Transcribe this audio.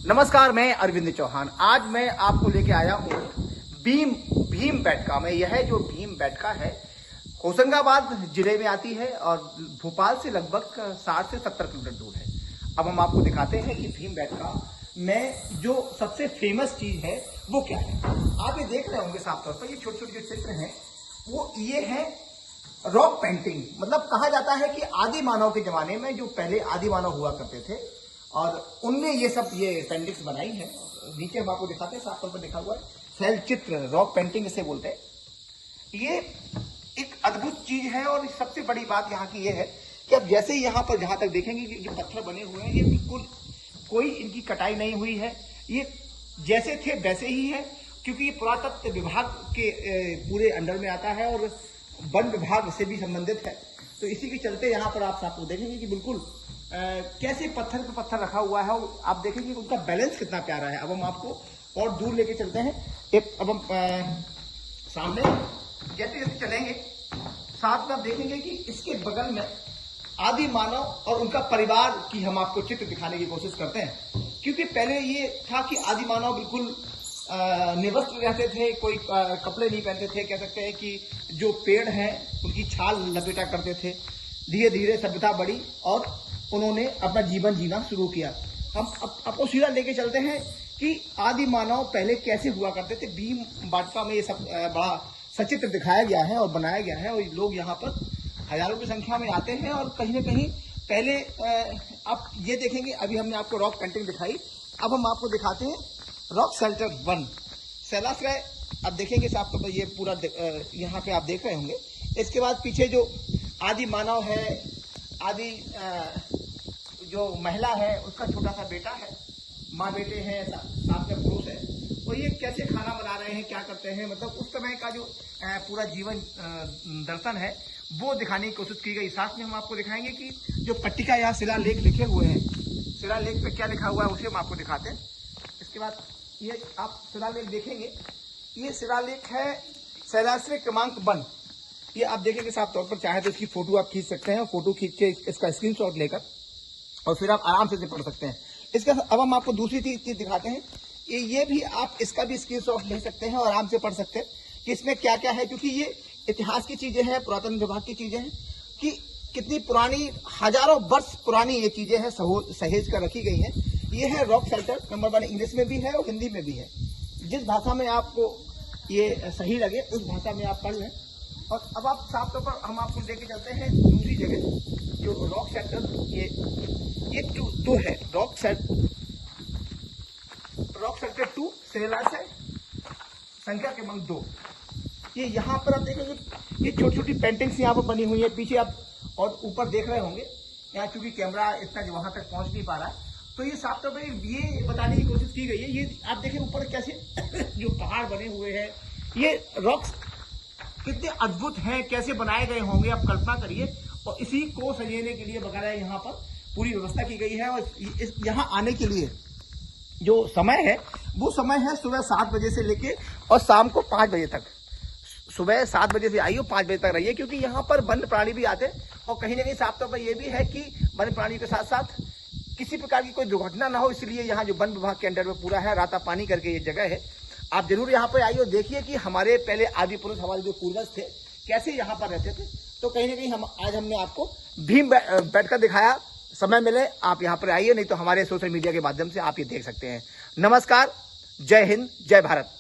नमस्कार, मैं अरविंद चौहान। आज मैं आपको लेके आया हूँ भीमबेटका में। यह जो भीमबेटका है होशंगाबाद जिले में आती है और भोपाल से लगभग 60 से 70 किलोमीटर दूर है। अब हम आपको दिखाते हैं कि भीमबेटका में जो सबसे फेमस चीज है वो क्या है। आप ये देख रहे होंगे साफ तौर पर, ये छोटे छोटे जो चित्र हैं वो ये है रॉक पेंटिंग। मतलब कहा जाता है कि आदि मानव के जमाने में जो पहले आदि मानव हुआ करते थे और उनने ये पेंटिंग्स बनाई है। नीचे हम आपको दिखाते हैं, साफ तौर पर लिखा हुआ है शैल चित्र, रॉक पेंटिंग इसे बोलते हैं। ये एक अद्भुत चीज है और सबसे बड़ी बात यहाँ की ये है कि अब जैसे ही यहाँ पर जहां तक देखेंगे कि जो पत्थर बने हुए हैं ये बिल्कुल कोई इनकी कटाई नहीं हुई है, ये जैसे थे वैसे ही है, क्योंकि ये पुरातत्व विभाग के पूरे अंडर में आता है और वन विभाग से भी संबंधित है। तो इसी के चलते यहाँ पर आप आपको देखेंगे कि बिल्कुल कैसे पत्थर पे पत्थर रखा हुआ है और आप देखेंगे उनका बैलेंस कितना प्यारा है। अब हम आपको और दूर लेके चलते हैं। अब हम सामने जैसे जैसे चलेंगे साथ में आप देखेंगे कि इसके बगल में आदि मानव और उनका परिवार की हम आपको चित्र दिखाने की कोशिश करते हैं, क्योंकि पहले ये था कि आदि मानव बिल्कुल निवस्त्र रहते थे, कोई कपड़े नहीं पहनते थे। कह सकते हैं कि जो पेड़ हैं उनकी छाल लपेटा करते थे। धीरे धीरे सभ्यता बढ़ी और उन्होंने अपना जीवन जीना शुरू किया। हम आपको सीधा लेके चलते हैं कि आदि मानव पहले कैसे हुआ करते थे। भीमबेटका में ये सब बड़ा सचित्र दिखाया गया है और बनाया गया है और लोग यहाँ पर हजारों की संख्या में आते हैं। और कहीं ना कहीं पहले आप ये देखेंगे, अभी हमने आपको रॉक पेंटिंग दिखाई, अब हम आपको दिखाते हैं रॉक शेल्टर 1 शैलाश्रय। अब देखेंगे साफ तौर पर ये पूरा यहाँ पे आप देख रहे होंगे। इसके बाद पीछे जो आदि मानव है, आदि जो महिला है उसका छोटा सा बेटा है, माँ बेटे हैं, साथ में पुरुष है, और ये कैसे खाना बना रहे हैं, क्या करते हैं, मतलब उस समय का जो पूरा जीवन दर्शन है वो दिखाने की कोशिश की गई। साथ में हम आपको दिखाएंगे कि जो पट्टिका या शिलालेख लिखे हुए हैं, शिलालेख पे क्या लिखा हुआ है उसे हम आपको दिखाते हैं। इसके बाद ये आप शिलालेख देखेंगे, ये शिलालेख है शैलाश्रय क्रमांक 1। ये आप देखेंगे साफ तौर पर, चाहे तो इसकी फोटो आप खींच सकते हैं, फोटो खींच के इसका स्क्रीनशॉट लेकर और फिर आप आराम से इसे पढ़ सकते हैं। इसका अब हम आपको दूसरी चीज दिखाते हैं। ये भी आप इसका भी स्क्रीनशॉट ले सकते हैं और आराम से पढ़ सकते हैं कि इसमें क्या क्या है, क्योंकि ये इतिहास की चीजें हैं, पुरातन विभाग की चीजें हैं कि कितनी पुरानी, हजारों वर्ष पुरानी ये चीजें हैं, सहेज कर रखी गई हैं। ये है रॉक शेल्टर नंबर 1, इंग्लिश में भी है और हिंदी में भी है। जिस भाषा में आपको ये सही लगे उस भाषा में आप पढ़ लें। और अब आप साफ तौर पर हम आपको लेके चलते हैं दूसरी जगह, जो रॉक शेल्टर ये जो है रॉक शेल्टर 2 शैलाश्रय संख्या क्रमांक 2। ये यहाँ पर आप देखेंगे ये छोटी छोटी पेंटिंग्स यहाँ पर बनी हुई है। पीछे आप और ऊपर देख रहे होंगे, यहाँ चूंकि कैमरा इतना जो वहां तक पहुंच नहीं पा रहा है, तो ये साफ तौर पर ये बताने की कोशिश की गई है। ये आप देखें ऊपर कैसे जो पहाड़ बने हुए हैं, ये रॉक्स कितने अद्भुत हैं, कैसे बनाए गए होंगे आप कल्पना करिए। और इसी को सजेने के लिए वगैरह यहाँ पर पूरी व्यवस्था की गई है। और यहाँ आने के लिए जो समय है वो समय है सुबह 7 बजे से लेके और शाम को 5 बजे तक। सुबह 7 बजे से आइए, 5 बजे तक रहिए, क्योंकि यहाँ पर वन्य प्राणी भी आते हैं। और कहीं ना कहीं साफ तौर पर यह भी है कि वन्य प्राणी के साथ साथ किसी प्रकार की कोई दुर्घटना ना हो, इसलिए यहाँ जो वन विभाग के अंडर में पूरा है, राता पानी करके ये जगह है। आप जरूर यहाँ पर आइए और देखिए कि हमारे पहले आदि पुरुष, हमारे जो पूर्वज थे, कैसे यहाँ पर रहते थे। तो कहीं ना कहीं आज हमने आपको भीमबेटका दिखाया। समय मिले आप यहाँ पर आइए, नहीं तो हमारे सोशल मीडिया के माध्यम से आप ये देख सकते हैं। नमस्कार, जय हिंद, जय भारत।